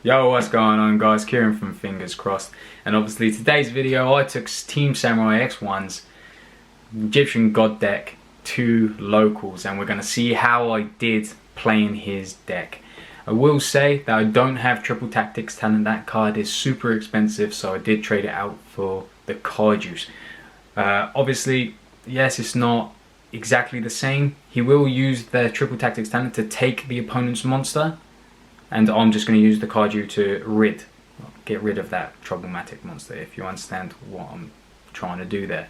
Yo, what's going on guys? Kieran from Fingers Crossed. And obviously today's video I took Teamsamurai X1's Egyptian God deck to locals and we're going to see how I did playing his deck. I will say that I don't have triple tactics talent. That card is super expensive, so I did trade it out for the card use. Obviously, yes, it's not exactly the same. He will use the triple tactics talent to take the opponent's monster, and I'm just going to use the Kaiju to get rid of that problematic monster, if you understand what I'm trying to do there.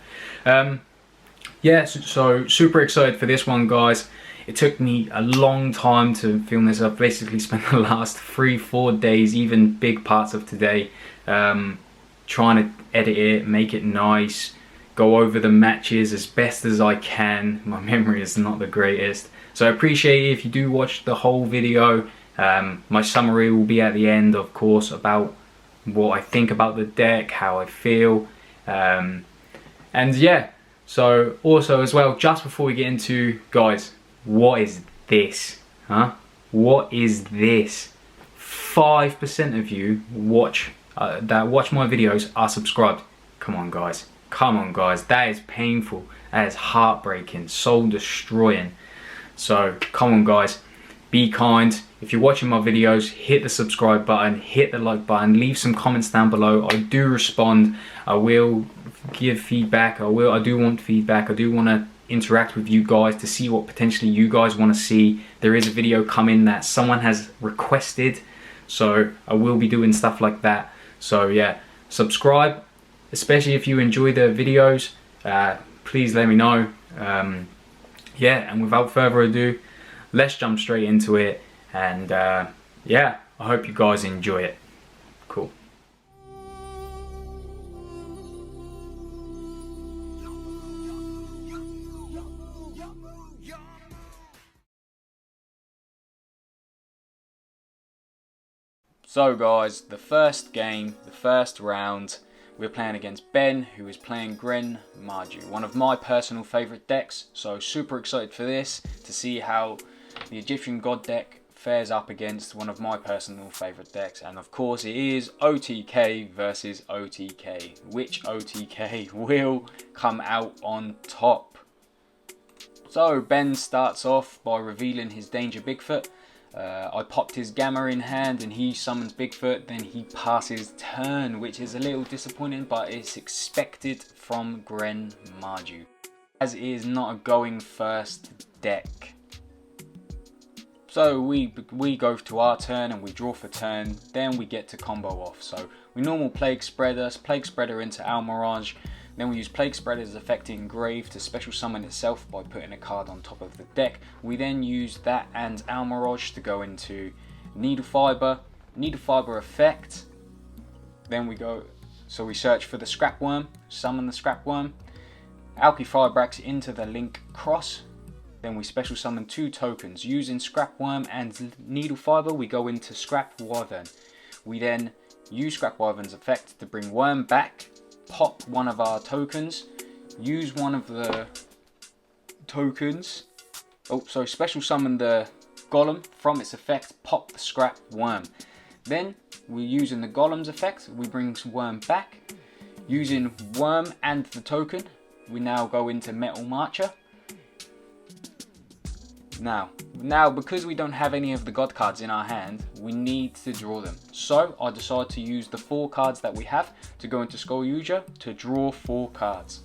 Yeah, so super excited for this one, guys. It took me a long time to film this. I've basically spent the last 3-4 days, even big parts of today, trying to edit it, make it nice, go over the matches as best as I can. My memory is not the greatest, so I appreciate it if you do watch the whole video. My summary will be at the end, of course, about what I think about the deck, how I feel, and yeah. So also as well, just before we get into, guys, what is this? Huh? What is this? 5% of you that watch my videos are subscribed. Come on, guys. Come on, guys. That is painful. That is heartbreaking. Soul destroying. So come on, guys. Be kind. If you're watching my videos, hit the subscribe button, hit the like button, leave some comments down below. I do respond. I will give feedback. I do want feedback. I do want to interact with you guys to see what potentially you guys want to see. There is a video coming that someone has requested, so I will be doing stuff like that. So yeah, subscribe, especially if you enjoy the videos. Please let me know. Yeah, and without further ado, let's jump straight into it, and yeah, I hope you guys enjoy it. Cool. So guys, the first game, the first round, we're playing against Ben, who is playing Gren Marju, one of my personal favourite decks. So super excited for this, to see how the Egyptian God deck fares up against one of my personal favourite decks. And of course it is OTK versus OTK. Which OTK will come out on top? So Ben starts off by revealing his Danger Bigfoot. I popped his Gamma in hand and he summons Bigfoot, then he passes turn, which is a little disappointing, but it's expected from Gren Marju, as it is not a going first deck. So we go to our turn and we draw for turn, then we get to combo off. So we normal Plague Spreader into Almirage, then we use Plague Spreader's effect in Grave to special summon itself by putting a card on top of the deck. We then use that and Almirage to go into Needle Fiber effect. Then we go, so we search for the Scrap Worm, summon the Scrap Worm, Alki Firebrax into the Link Cross. Then we special summon 2 tokens. Using Scrap Worm and Needle Fiber, we go into Scrap Wyvern. We then use Scrap Wyvern's effect to bring Worm back, pop one of our tokens, use one of the tokens, special summon the Golem from its effect, pop the Scrap Worm. Then we're using the Golem's effect, we bring Worm back. Using Worm and the token, we now go into Metal Marcher. Now because we don't have any of the God cards in our hand, we need to draw them. So I decided to use the 4 cards that we have to go into YuGiOh to draw 4 cards.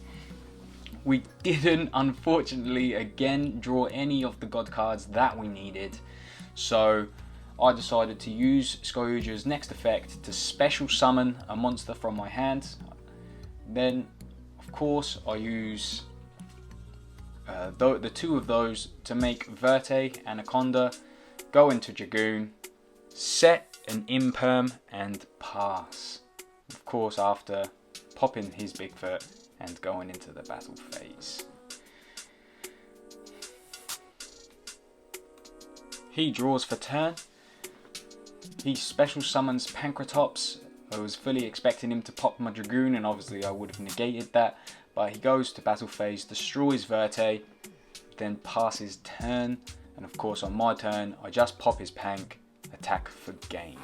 We didn't, unfortunately, again draw any of the God cards that we needed. So I decided to use YuGiOh's next effect to special summon a monster from my hand. Then, of course, I use the 2 of those to make Verte Anaconda, go into Dragoon, set an Imperm and pass. Of course, after popping his Bigfoot and going into the battle phase. He draws for turn. He special summons Pancratops. I was fully expecting him to pop my Dragoon, and obviously I would have negated that. But he goes to battle phase, destroys Verte, then passes turn, and of course on my turn I just pop his Pank, attack for game.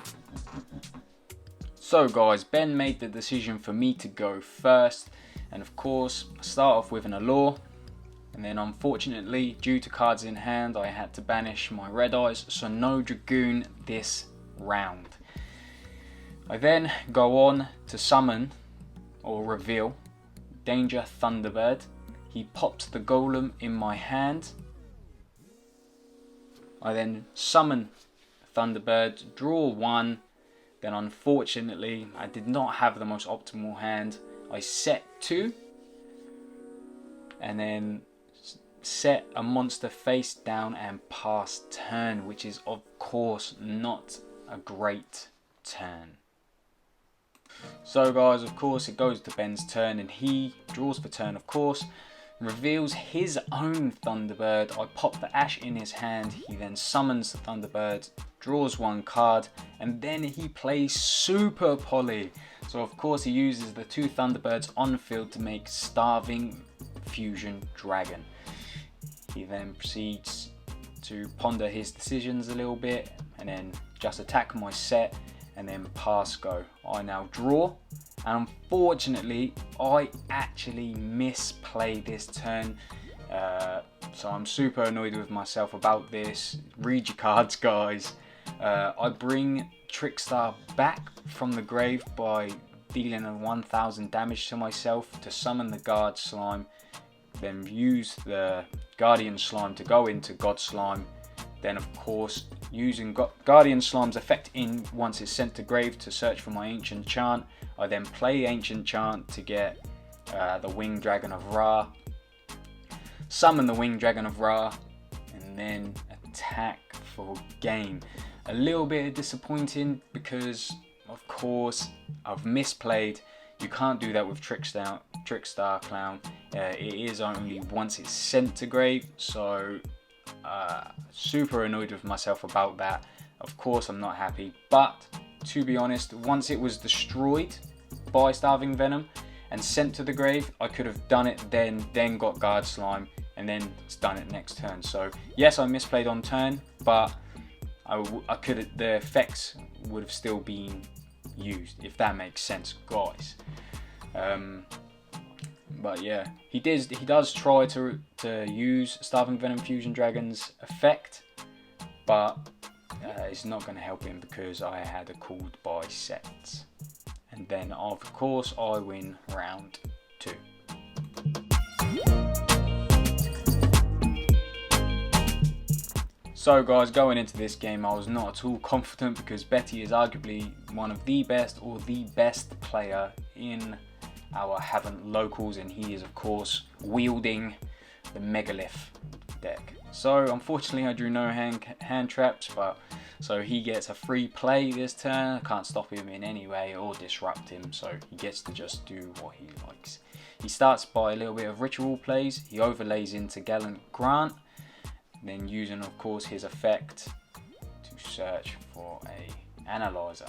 So guys, Ben made the decision for me to go first, and of course I start off with an allure, and then unfortunately due to cards in hand I had to banish my red eyes, so no Dragoon this round. I then go on to summon or reveal Danger Thunderbird. He pops the golem in my hand. I then summon Thunderbird, draw one. Then unfortunately I did not have the most optimal hand. I set two and then set a monster face down and pass turn, which is of course not a great turn. So guys, of course it goes to Ben's turn and he draws for turn, of course, reveals his own Thunderbird. I pop the ash in his hand, he then summons the Thunderbird, draws one card, and then he plays Super Poly. So of course he uses the two Thunderbirds on field to make Starving Fusion Dragon. He then proceeds to ponder his decisions a little bit and then just attack my set and then pass go. I now draw, and unfortunately I actually misplay this turn, so I'm super annoyed with myself about this. Read your cards, guys. I bring Trickstar back from the grave by dealing a 1000 damage to myself to summon the guard slime, then use the guardian slime to go into god slime. Then of course using Guardian Slime's effect in once it's sent to grave to search for my Ancient Chant. I then play Ancient Chant to get the Winged Dragon of Ra, summon the Winged Dragon of Ra, and then attack for game. A little bit disappointing because of course I've misplayed. You can't do that with Trickstar Clown. It is only once it's sent to grave, so super annoyed with myself about that. Of course I'm not happy, but to be honest, once it was destroyed by Starving Venom and sent to the grave, I could have done it then got Guard Slime and then it's done it next turn. So yes, I misplayed on turn, but I could the effects would have still been used, if that makes sense, guys. But yeah, he does try to use Starving Venom Fusion Dragon's effect, but it's not going to help him because I had a called by set. And then of course I win round 2. So guys, going into this game I was not at all confident because Betty is arguably one of the best or the best player in our Haven't locals, and he is of course wielding the Megalith deck. So unfortunately I drew no hand traps, but so he gets a free play this turn. I can't stop him in any way or disrupt him, so he gets to just do what he likes. He starts by a little bit of ritual plays. He overlays into Gallant Grant, then using of course his effect to search for a analyzer.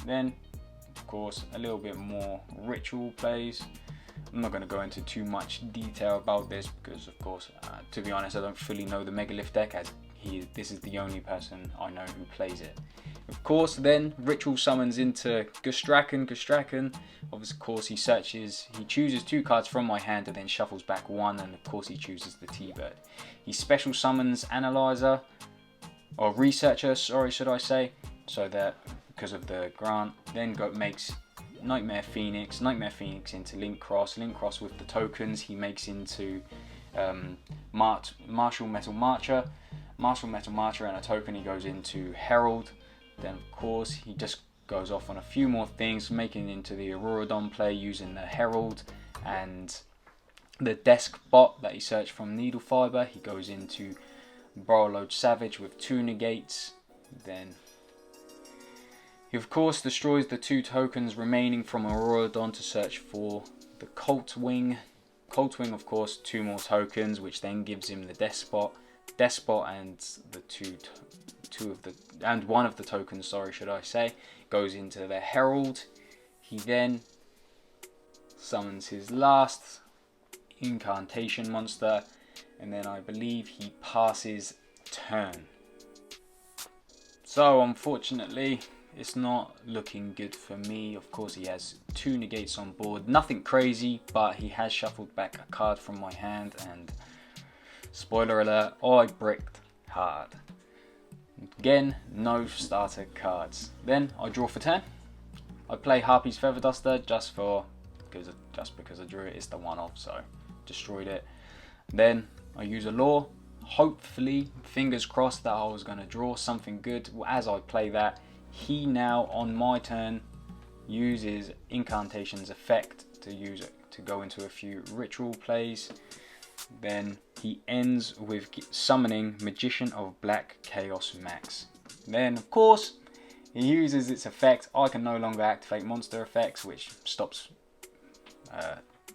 Then of course a little bit more ritual plays. I'm not going to go into too much detail about this because of course to be honest I don't fully know the Megalith deck, as this is the only person I know who plays it. Of course then ritual summons into Gustraken. Of course he chooses 2 cards from my hand and then shuffles back 1, and of course he chooses the T-Bird. He special summons Analyzer, or Researcher, sorry should I say, so that because of the grant, then makes Nightmare Phoenix into Link Cross with the tokens he makes into Martial Metal Marcher and a token he goes into Herald. Then of course he just goes off on a few more things, making into the Auroradon play using the Herald and the desk bot that he searched from Needle Fiber. He goes into Borrowload Savage with 2 negates. Then he of course destroys the 2 tokens remaining from Auroradon to search for the Cult Wing. Cult Wing of course 2 more tokens, which then gives him the Despot and one of the tokens, sorry should I say, goes into the Herald. He then summons his last incantation monster, and then I believe he passes turn. So unfortunately it's not looking good for me. Of course, he has 2 negates on board. Nothing crazy, but he has shuffled back a card from my hand, and spoiler alert, I bricked hard. Again, no starter cards. Then I draw for turn. I play Harpy's Feather Duster just because I drew it. It's the one-off, so destroyed it. Then I use a Law. Hopefully, fingers crossed, that I was going to draw something good. As I play that, he now on my turn uses Incantation's effect to go into a few ritual plays. Then he ends with summoning Magician of Black Chaos Max. Then of course he uses its effect. I can no longer activate monster effects, which stops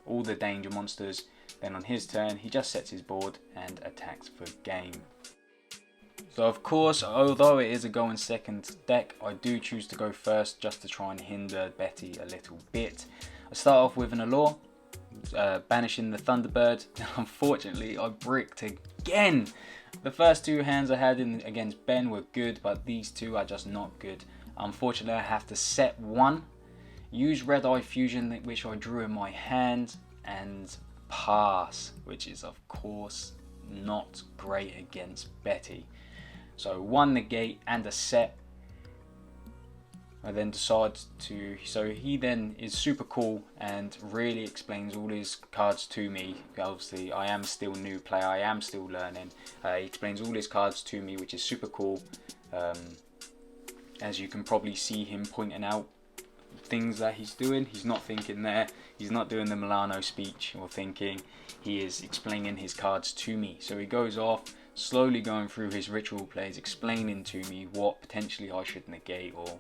all the danger monsters. Then on his turn he just sets his board and attacks for game. So of course, although it is a go in second deck, I do choose to go first just to try and hinder Betty a little bit. I start off with an Allure, banishing the Thunderbird. Unfortunately, I bricked again. The first 2 hands I had against Ben were good, but these 2 are just not good. Unfortunately, I have to set 1, use Red Eye Fusion, which I drew in my hand, and pass, which is of course not great against Betty. So 1 negate and a set. I then decide to, so he then is super cool and really explains all his cards to me. Obviously I am still new player, I am still learning. He explains all his cards to me, which is super cool. As you can probably see him pointing out things that he's doing. He's not thinking there, he's not doing the Milano speech or thinking, he is explaining his cards to me. So he goes off, slowly going through his ritual plays, explaining to me what potentially I should negate or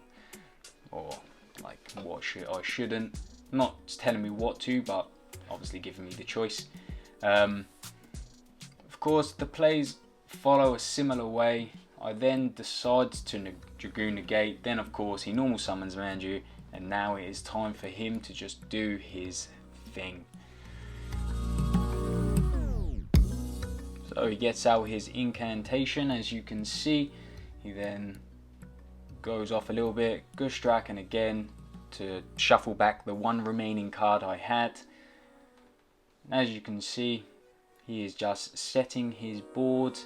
like what I shouldn't. Not telling me what to, but obviously giving me the choice. Of course, the plays follow a similar way. I then decide to Dragoon negate. Then of course he normal summons Manju, and now it is time for him to just do his thing. So he gets out his incantation, as you can see. He then goes off a little bit, Gustrak, and again to shuffle back the 1 remaining card I had. As you can see, he is just setting his board.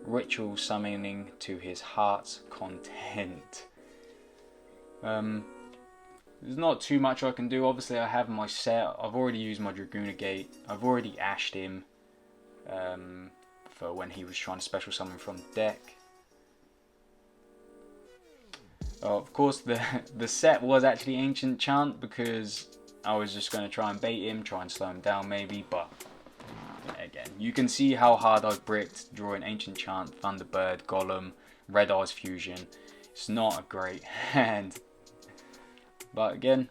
Ritual summoning to his heart's content. There's not too much I can do. Obviously I have my set. I've already used my Dragoon Gate. I've already ashed him for when he was trying to special summon from deck. Of course the set was actually Ancient Chant, because I was just going to try and bait him, try and slow him down maybe, but again, you can see how hard I've bricked drawing Ancient Chant, Thunderbird, Golem, Red Eyes Fusion. It's not a great hand. But again,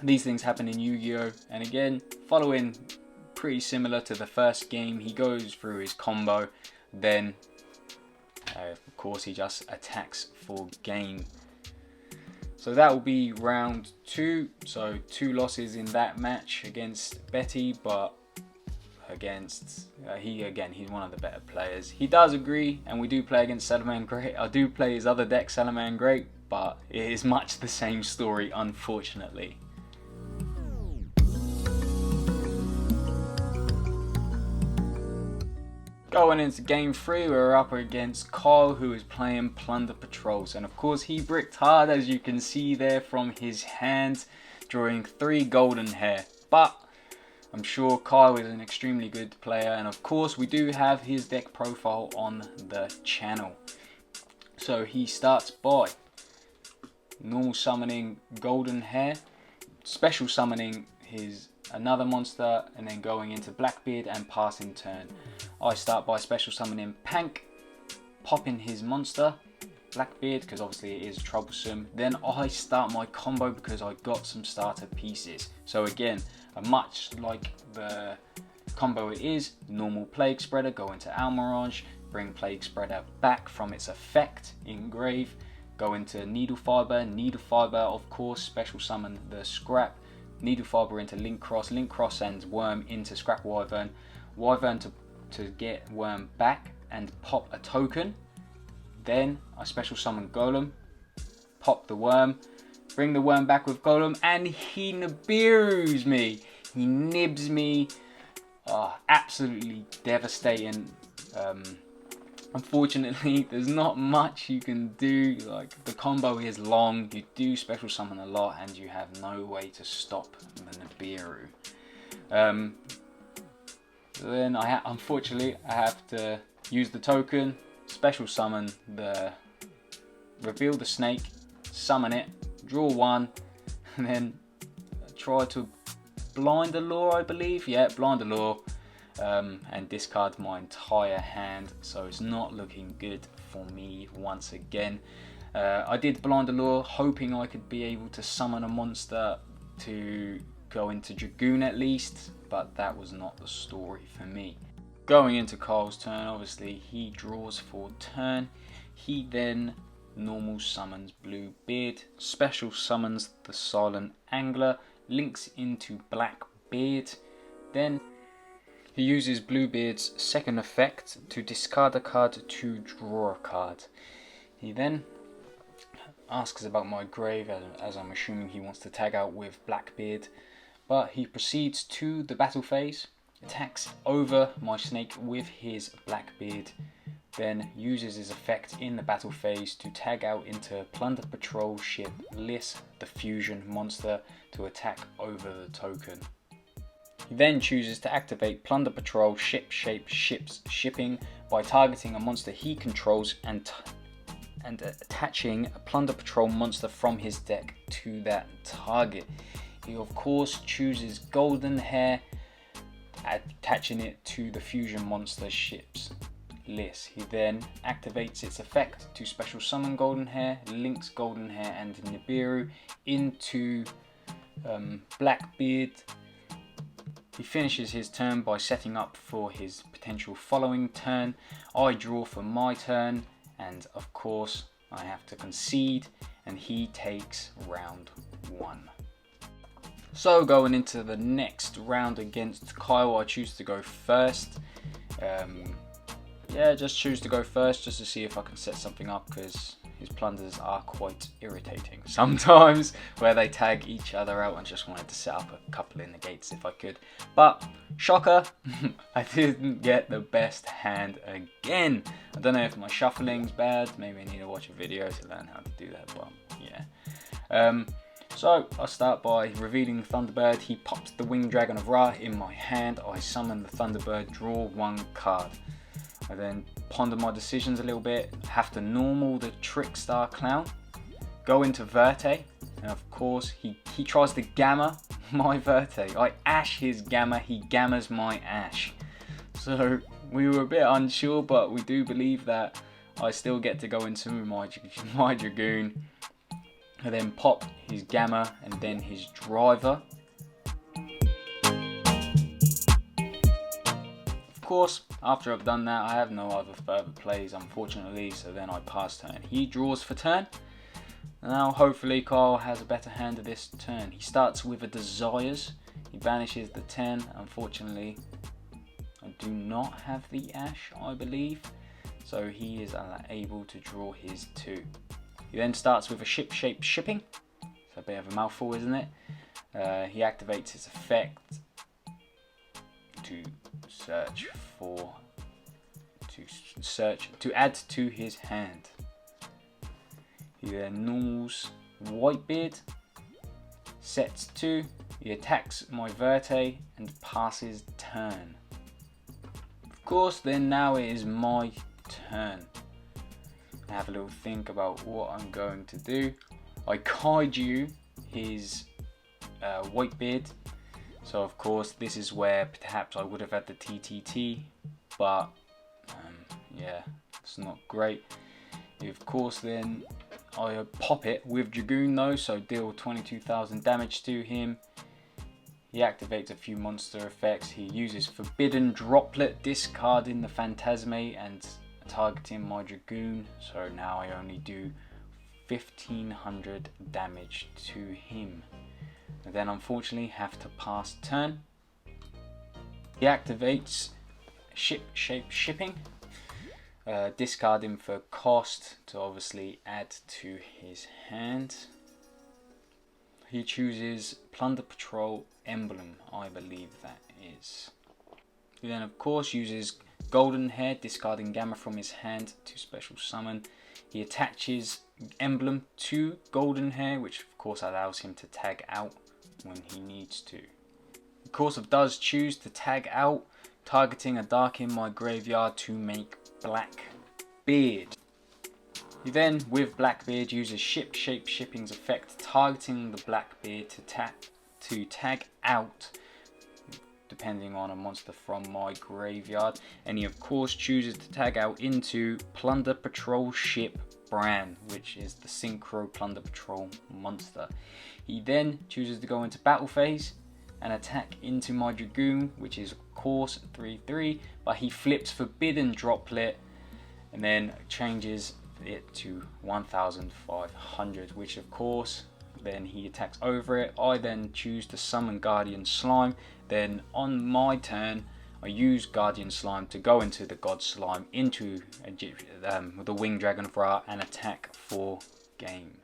these things happen in Yu-Gi-Oh! And again, following pretty similar to the first game, he goes through his combo, then of course he just attacks for game. So that will be round 2, so 2 losses in that match against Betty, but against he's one of the better players. He does agree, and we do play against Salaman Great. I do play his other deck, Salaman Great, but it is much the same story, unfortunately. Going into game 3, we're up against Kyle, who is playing Plunder Patrols, and of course he bricked hard, as you can see there from his hands, drawing 3 golden hair. But I'm sure Kyle is an extremely good player, and of course we do have his deck profile on the channel. So he starts by normal summoning golden hair, special summoning his another monster, and then going into Blackbeard and passing turn. I start by special summoning Pank, popping his monster Blackbeard, because obviously it is troublesome. Then I start my combo because I got some starter pieces. So again, much like the combo it is, normal Plague Spreader, go into Almirage, bring Plague Spreader back from its effect, engrave, go into Needle Fiber, of course, special summon the Scrap, Needle Fiber into Link Cross, and Worm into Scrap Wyvern to get Worm back, and pop a token. Then I special summon Golem, pop the worm, bring the worm back with Golem, and he Nibiru's me. He nibs me. Absolutely devastating. Unfortunately, there's not much you can do. Like, the combo is long, you do special summon a lot, and you have no way to stop the Nibiru. Then unfortunately I have to use the token, special summon reveal the snake, summon it, draw one, and then try to blind allure, I believe. Yeah, blind allure. And discard my entire hand, so it's not looking good for me once again. I did blind allure hoping I could be able to summon a monster to go into Dragoon at least, but that was not the story for me. Going into Kyle's turn, obviously he draws for turn. He then normal summons Bluebeard, special summons the Silent Angler, links into Blackbeard, then he uses Bluebeard's second effect to discard a card to draw a card. He then asks about my grave, as I'm assuming he wants to tag out with Blackbeard, but he proceeds to the battle phase, attacks over my snake with his Blackbeard, then uses his effect in the battle phase to tag out into Plunder Patrol ship Liss, the fusion monster, to attack over the token. He then chooses to activate Plunder Patrol ships shipping by targeting a monster he controls and attaching a Plunder Patrol monster from his deck to that target. He of course chooses Golden Hair, attaching it to the fusion monster ships Liss. He then activates its effect to special summon Golden Hair, links Golden Hair and Nibiru into Blackbeard. He finishes his turn by setting up for his potential following turn. I draw for my turn, and of course I have to concede, and he takes round 1. So going into the next round against Kyle, I choose to go first. Just choose to go first just to see if I can set something up, because his plunders are quite irritating sometimes, where they tag each other out, and just wanted to set up a couple in the gates if I could. But shocker, I didn't get the best hand again. I don't know if my shuffling's bad, maybe I need to watch a video to learn how to do that, but yeah. So I start by revealing Thunderbird. He pops the Winged Dragon of Ra in my hand. I summon the Thunderbird, draw 1 card. I then ponder my decisions a little bit, have to normal the Trickstar Clown, go into Verte, and of course he tries to gamma my Verte. I ash his gamma, he gammas my ash. So we were a bit unsure, but we do believe that I still get to go into my Dragoon. I then pop his gamma and then his driver. Of course, after I've done that, I have no other further plays, unfortunately, so then I pass turn. He draws for turn. Now, hopefully, Kyle has a better hand of this turn. He starts with a Desires. He banishes the 10. Unfortunately, I do not have the Ash, I believe, so he is able to draw his 2. He then starts with a ship-shaped shipping. It's a bit of a mouthful, isn't it? He activates his effect to add to his hand. He then normals Whitebeard, sets 2, he attacks my Verte and passes turn. Of course, then now it is my turn. I have a little think about what I'm going to do. I kaiju his Whitebeard. So of course this is where perhaps I would have had the TTT, but yeah, it's not great. Of course then I pop it with Dragoon though, so deal 22,000 damage to him. He activates a few monster effects. He uses Forbidden Droplet, discarding the Phantasme and targeting my Dragoon. So now I only do 1,500 damage to him. And then unfortunately have to pass turn. He activates ship-shaped shipping. discard him for cost to obviously add to his hand. He chooses Plunder Patrol Emblem, I believe that is. He then of course uses Golden Hair, discarding Gamma from his hand to special summon. He attaches Emblem to Golden Hair, which of course allows him to tag out when he needs to. Of course, does choose to tag out, targeting a dark in my graveyard to make Blackbeard. He then, with Blackbeard, uses Shape Shipping's effect, targeting the Blackbeard to tag out, depending on a monster from my graveyard. And he of course chooses to tag out into Plunder Patrol Ship Bran, which is the Synchro Plunder Patrol monster. He then chooses to go into battle phase and attack into my Dragoon, which is of course 3/3, but he flips Forbidden Droplet and then changes it to 1500, which of course then he attacks over it. I then choose to summon Guardian Slime. Then on my turn I use Guardian Slime to go into the God Slime into the Winged Dragon of Ra and attack for game.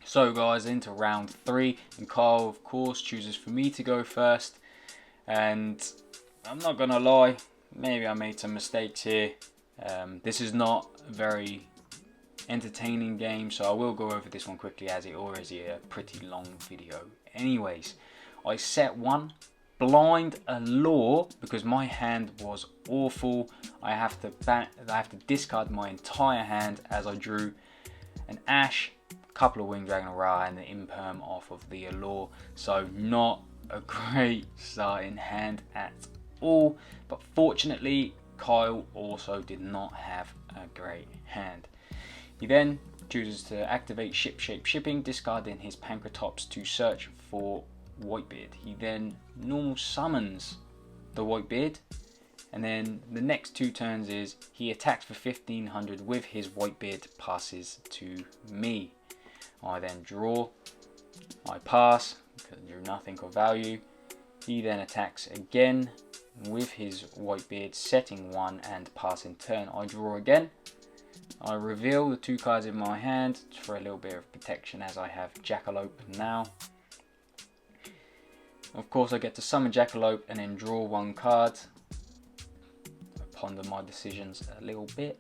So guys, into round 3, and Kyle of course chooses for me to go first, and I'm not gonna lie, maybe I made some mistakes here. This is not a very entertaining game, so I will go over this one quickly as it already is a pretty long video. Anyways, I set 1 Blind Allure because my hand was awful. I have to discard my entire hand as I drew an Ash, couple of Winged Dragon of Ra, and the Imperm off of the Allure. So not a great starting hand at all, but fortunately Kyle also did not have a great hand. He then chooses to activate Shape Shipping, discarding his Pancratops to search for Whitebeard. He then normal summons the Whitebeard, and then the next 2 turns is he attacks for 1500 with his Whitebeard, passes to me. I then draw, I pass because I drew nothing of value. He then attacks again with his Whitebeard, setting 1 and passing turn. I draw again. I reveal the 2 cards in my hand for a little bit of protection as I have Jackalope now. Of course I get to summon Jackalope and then draw 1 card. I ponder my decisions a little bit.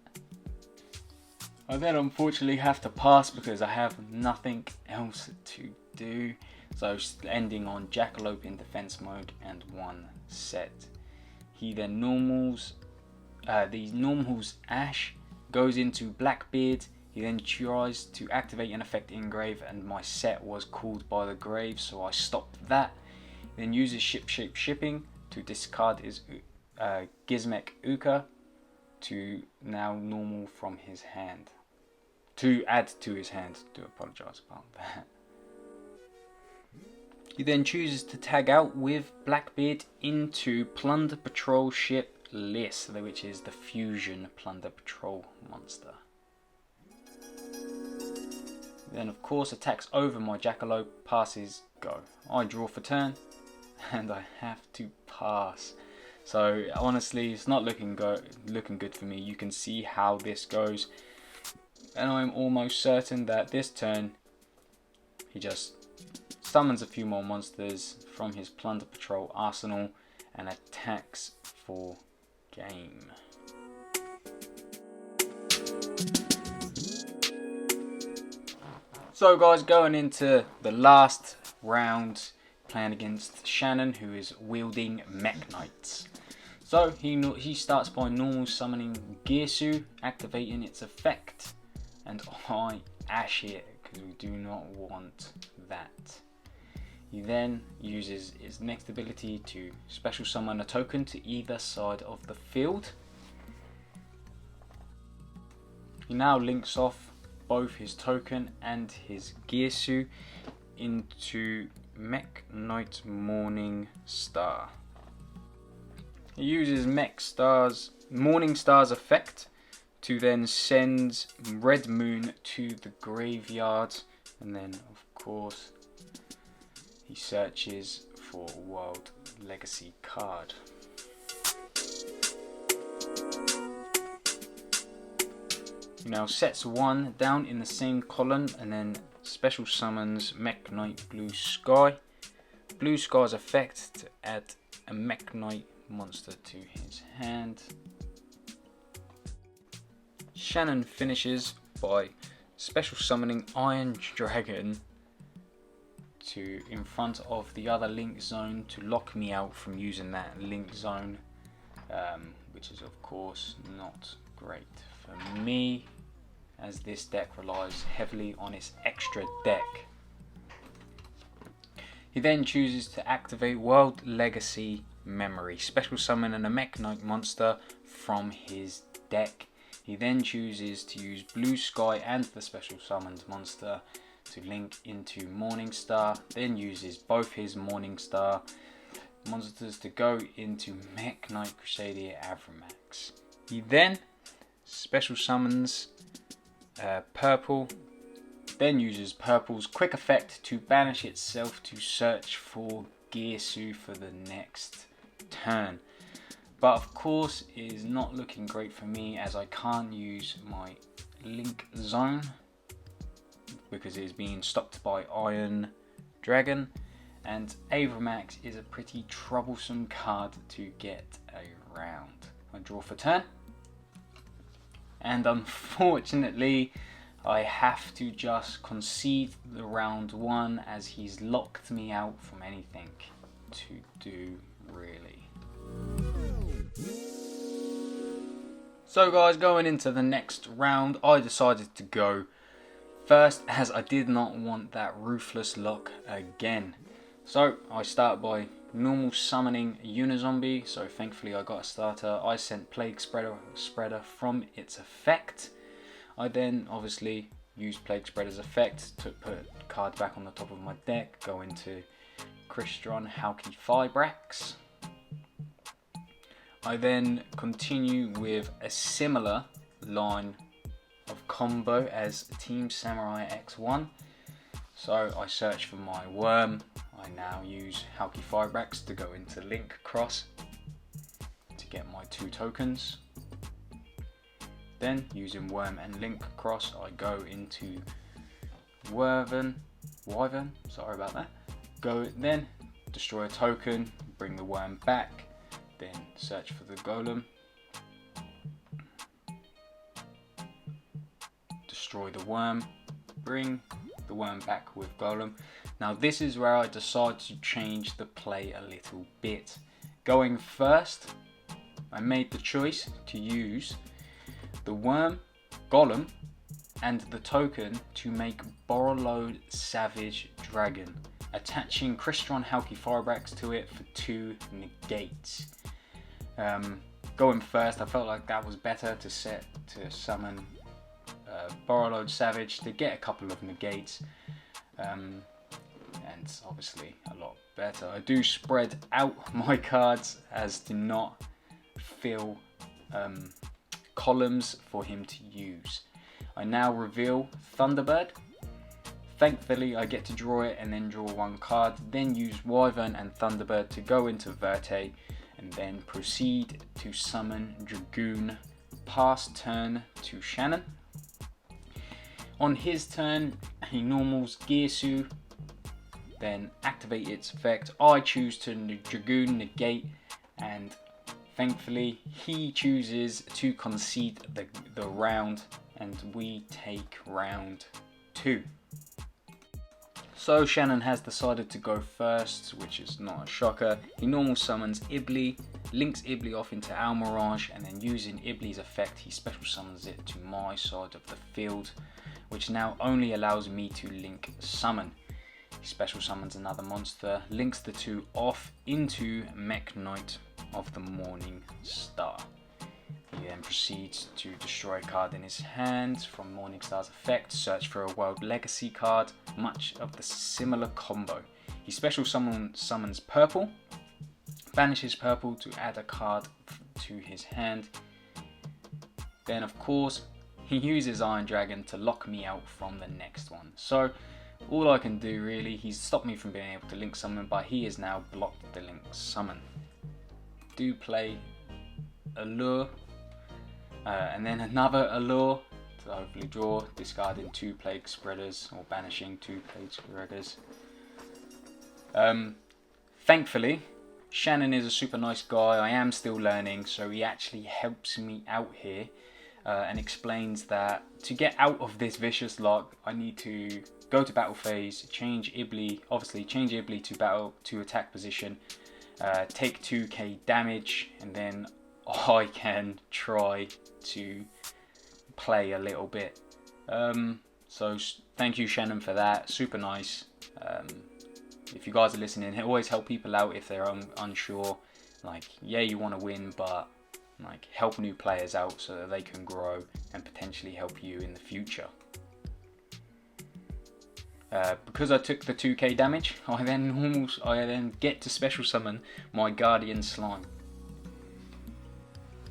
I then unfortunately have to pass because I have nothing else to do. So ending on Jackalope in defense mode and 1 set. He then normals Ash, goes into Blackbeard. He then tries to activate an effect in grave, and my set was called by the grave, so I stopped that. He then uses Shape Shipping to discard his Gizmek Uka to now normal from his hand. To add to his hand, do apologise about that. He then chooses to tag out with Blackbeard into Plunder Patrol Ship Liss, which is the fusion Plunder Patrol monster. Then of course attacks over my Jackalope, passes go. I draw for turn and I have to pass. So honestly it's not looking good for me. You can see how this goes, and I'm almost certain that this turn he just summons a few more monsters from his Plunder Patrol arsenal and attacks for game. So guys, going into the last round, playing against Shannon, who is wielding Mech Knights. So he starts by normal summoning Gearsu, activating its effect, and I ash it because we do not want that. He then uses his next ability to special summon a token to either side of the field. He now links off both his token and his Gearsu into Mech Knight Morning Star. He uses Morning Star's effect to then send Red Moon to the graveyard, and then of course he searches for a World Legacy card. He now sets 1 down in the same column and then special summons Mech Knight Blue Sky. Blue Sky's effect to add a Mech Knight monster to his hand. Shannon finishes by special summoning Iron Dragon to in front of the other link zone to lock me out from using that link zone, which is of course not great for me, as this deck relies heavily on its extra deck. He then chooses to activate World Legacy Memory, special summon a Mech Knight monster from his deck. He then chooses to use Blue Sky and the special summoned monster to link into Morningstar, then uses both his Morningstar monsters to go into Mech Knight Crusader Avramax. He then special summons Purple, then uses Purple's quick effect to banish itself to search for Gearsu for the next turn. But of course it is not looking great for me, as I can't use my link zone because it is being stopped by Iron Dragon, and Avramax is a pretty troublesome card to get around. I draw for turn, and unfortunately I have to just concede the round 1 as he's locked me out from anything to do really. So guys, going into the next round, I decided to go first as I did not want that ruthless lock again. So I start by normal summoning Unizombie, so thankfully I got a starter. I sent Plague Spreader from its effect. I then obviously used Plague Spreader's effect to put a card back on the top of my deck, go into Crystron Halki Fibrax. I then continue with a similar line of combo as Teamsamurai X1. So I search for my worm. I now use Halki Fibrax to go into Link Cross to get my 2 tokens. Then using Worm and Link Cross, I go into Wyvern, sorry about that. Go then, destroy a token, bring the worm back, then search for the golem, destroy the worm, bring the worm back with golem. Now this is where I decide to change the play a little bit. Going first, I made the choice to use the worm, golem, and the token to make Borreload Savage Dragon, attaching Crystron Halki Fibrax to it for 2 negates. Going first, I felt like that was better to summon Borreload Savage to get a couple of negates, and obviously a lot better. I do spread out my cards as to not fill columns for him to use. I now reveal Thunderbird. Thankfully I get to draw it and then draw 1 card, then use Wyvern and Thunderbird to go into Verte, and then proceed to summon Dragoon, pass turn to Shannon. On his turn, he normals Gearsu, then activate its effect. I choose to Dragoon negate, and thankfully he chooses to concede the round, and we take round 2. So Shannon has decided to go first, which is not a shocker. He normal summons Ibli, links Ibli off into Almirage, and then using Ibli's effect he special summons it to my side of the field, which now only allows me to link summon. He special summons another monster, links the 2 off into Mech Knight of the Morning Star. He then proceeds to destroy a card in his hand from Morningstar's effect, search for a World Legacy card, much of the similar combo. He special summons Purple, banishes Purple to add a card to his hand. Then of course he uses Iron Dragon to lock me out from the next one. So all I can do really, he's stopped me from being able to link summon, but he has now blocked the link summon. Do play Allure And then another allure to hopefully draw, discarding 2 plague spreaders or banishing 2 plague spreaders. Thankfully, Shannon is a super nice guy. I am still learning, so he actually helps me out here and explains that to get out of this vicious lock, I need to go to battle phase, change Ibli, obviously change Ibli to battle to attack position, take 2k damage, and then I can try to play a little bit. So thank you, Shannon, for that. Super nice. If you guys are listening, always help people out if they're unsure. Like, yeah, you want to win, but like, help new players out so that they can grow and potentially help you in the future. Because I took the 2k damage, I then get to special summon my Guardian Slime.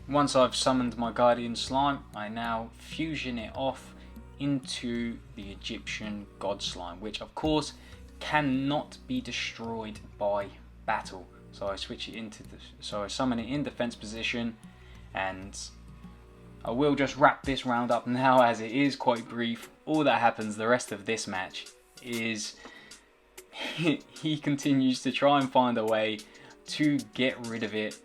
Once I've summoned my Guardian Slime, I now fusion it off into the Egyptian God Slime, which of course cannot be destroyed by battle. So I switch it into so I summon it in defense position, and I will just wrap this round up now as it is quite brief. All that happens the rest of this match is he continues to try and find a way to get rid of it,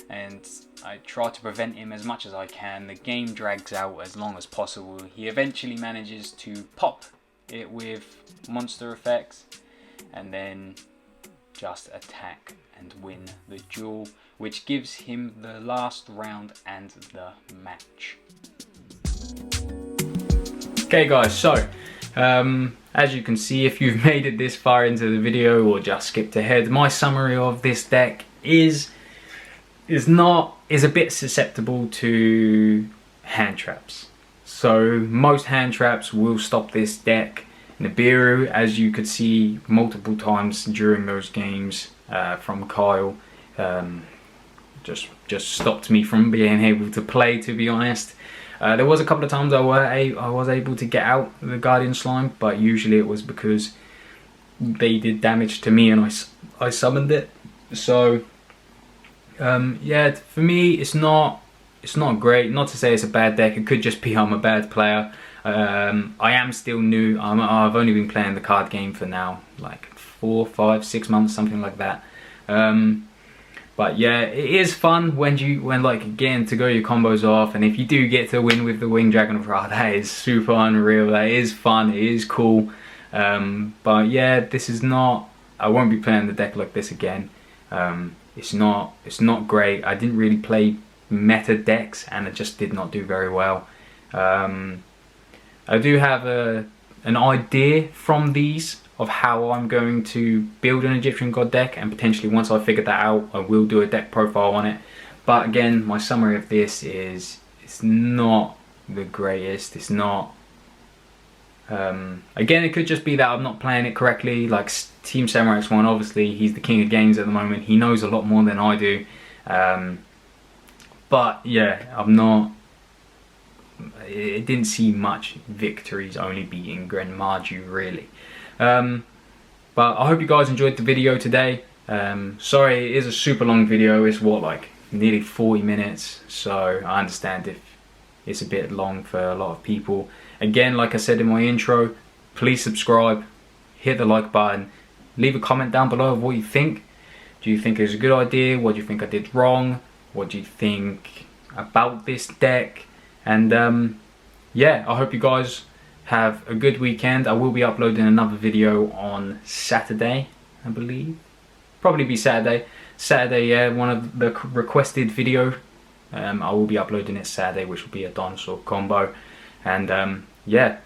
and I try to prevent him as much as I can. The game drags out as long as possible. He eventually manages to pop it with monster effects and then just attack and win the duel, which gives him the last round and the match. Okay guys, so as you can see, if you've made it this far into the video or just skipped ahead, my summary of this deck is a bit susceptible to hand traps. So most hand traps will stop this deck. Nibiru, as you could see multiple times during those games from Kyle, just stopped me from being able to play, to be honest. There was a couple of times I was able to get out the Guardian Slime, but usually it was because they did damage to me and I summoned it. So yeah, for me it's not great. Not to say it's a bad deck, it could just be I'm a bad player. I am still new. I've only been playing the card game for now like 4, 5, 6 months, something like that. But yeah, it is fun when like, again, to go your combos off, and if you do get to win with the Winged Dragon of Ra, that is super unreal. That is fun, it is cool. But yeah, this is not, I won't be playing the deck like this again. It's not great. I didn't really play meta decks and it just did not do very well. I do have an idea from these of how I'm going to build an Egyptian God deck, and potentially once I figure that out I will do a deck profile on it. But again, my summary of this is it's not the greatest. It's not again, it could just be that I'm not playing it correctly. Like Teamsamurai X1, obviously he's the king of games at the moment, he knows a lot more than I do. But yeah, I'm not, it didn't see much victories, only beating Gren Marju really. But I hope you guys enjoyed the video today. Sorry, it is a super long video. It's what, like nearly 40 minutes, so I understand if it's a bit long for a lot of people. Again, like I said in my intro, please subscribe, hit the like button, leave a comment down below of what you think. Do you think it was a good idea? What do you think I did wrong? What do you think about this deck? And yeah, I hope you guys have a good weekend. I will be uploading another video on Saturday, I believe. Probably be Saturday. Saturday, yeah, one of the requested video. I will be uploading it Saturday, which will be a dinosaur combo. And yeah,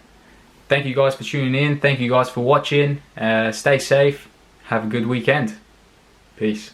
thank you guys for tuning in. Thank you guys for watching. Stay safe. Have a good weekend. Peace.